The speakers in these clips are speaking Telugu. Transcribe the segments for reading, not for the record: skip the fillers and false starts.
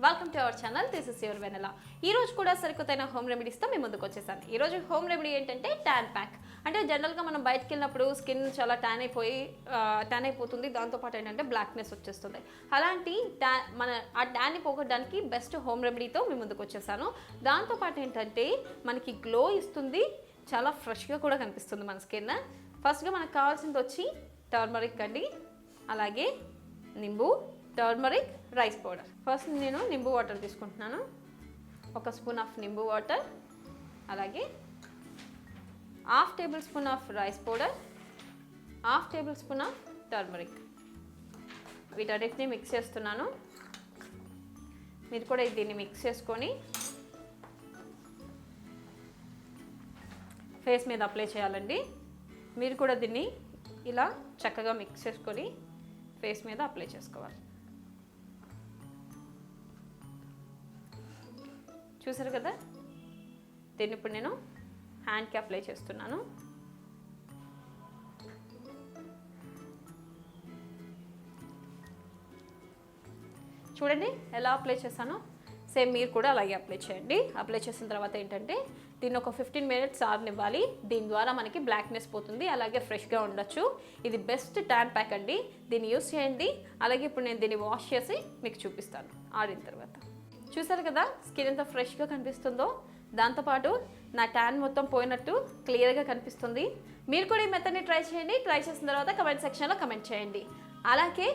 Welcome to our channel. This is your Vennela. ఈ రోజు కూడా సరికొత్తైన హోమ్ రెమెడీస్తో మీ ముందుకు వచ్చేసాను. ఈ రోజు హోమ్ రెమెడీ ఏంటంటే ట్యాన్ ప్యాక్. అంటే జనరల్గా మనం బయటకు వెళ్ళినప్పుడు స్కిన్ చాలా ట్యాన్ అయిపోతుంది. దాంతోపాటు ఏంటంటే బ్లాక్నెస్ వచ్చేస్తుంది. అలాంటి మన ఆ ట్యాన్ని పోగొట్టడానికి బెస్ట్ హోమ్ రెమెడీతో మీ ముందుకు వచ్చేసాను. దాంతోపాటు ఏంటంటే మనకి గ్లో ఇస్తుంది, చాలా ఫ్రెష్గా కూడా కనిపిస్తుంది మన స్కిన్. ఫస్ట్గా మనకు కావాల్సింది వచ్చి టర్మరిక్ అండి, అలాగే నింబు, టర్మరిక్, రైస్ పౌడర్. ఫస్ట్ నేను నింబు వాటర్ తీసుకుంటున్నాను. 1 స్పూన్ ఆఫ్ నింబు వాటర్, అలాగే 1/2 table spoon of rice powder, 1/2 table spoon of turmeric. వీటన్నిటిని మిక్స్ చేస్తున్నాను. మీరు కూడా దీన్ని మిక్స్ చేసుకొని ఫేస్ మీద అప్లై చేయాలండి. మీరు కూడా దీన్ని ఇలా చక్కగా మిక్స్ చేసుకొని ఫేస్ మీద అప్లై చేసుకోవాలి. చూసారు కదా, దీన్ని ఇప్పుడు నేను హ్యాండ్కి అప్లై చేస్తున్నాను. చూడండి ఎలా అప్లై చేశానో, సేమ్ మీరు కూడా అలాగే అప్లై చేయండి. అప్లై చేసిన తర్వాత ఏంటంటే దీన్ని ఒక 15 మినిట్స్ ఆరనివ్వాలి. దీని ద్వారా మనకి బ్లాక్నెస్ పోతుంది, అలాగే ఫ్రెష్గా ఉండొచ్చు. ఇది బెస్ట్ ట్యాన్ ప్యాక్ అండి, దీన్ని యూస్ చేయండి. అలాగే ఇప్పుడు నేను దీన్ని వాష్ చేసి మీకు చూపిస్తాను ఆరిన తర్వాత. చూసారు కదా స్కిన్ ఎంత ఫ్రెష్గా కనిపిస్తుందో, దాంతోపాటు నా ట్యాన్ మొత్తం పోయినట్టు క్లియర్గా కనిపిస్తుంది. మీరు కూడా ఈ మెథడ్ని ట్రై చేయండి. ట్రై చేసిన తర్వాత కమెంట్ సెక్షన్లో కమెంట్ చేయండి. అలాగే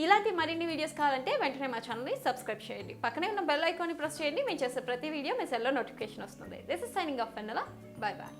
ఇలాంటి మరిన్ని వీడియోస్ కావాలంటే వెంటనే మా ఛానల్ని సబ్స్క్రైబ్ చేయండి. పక్కనే ఉన్న బెల్ ఐకాన్ని ప్రెస్ చేయండి. మేము చేసే ప్రతి వీడియో మీ సెల్లో నోటిఫికేషన్ వస్తుంది. This is signing off Vennela. Bye bye.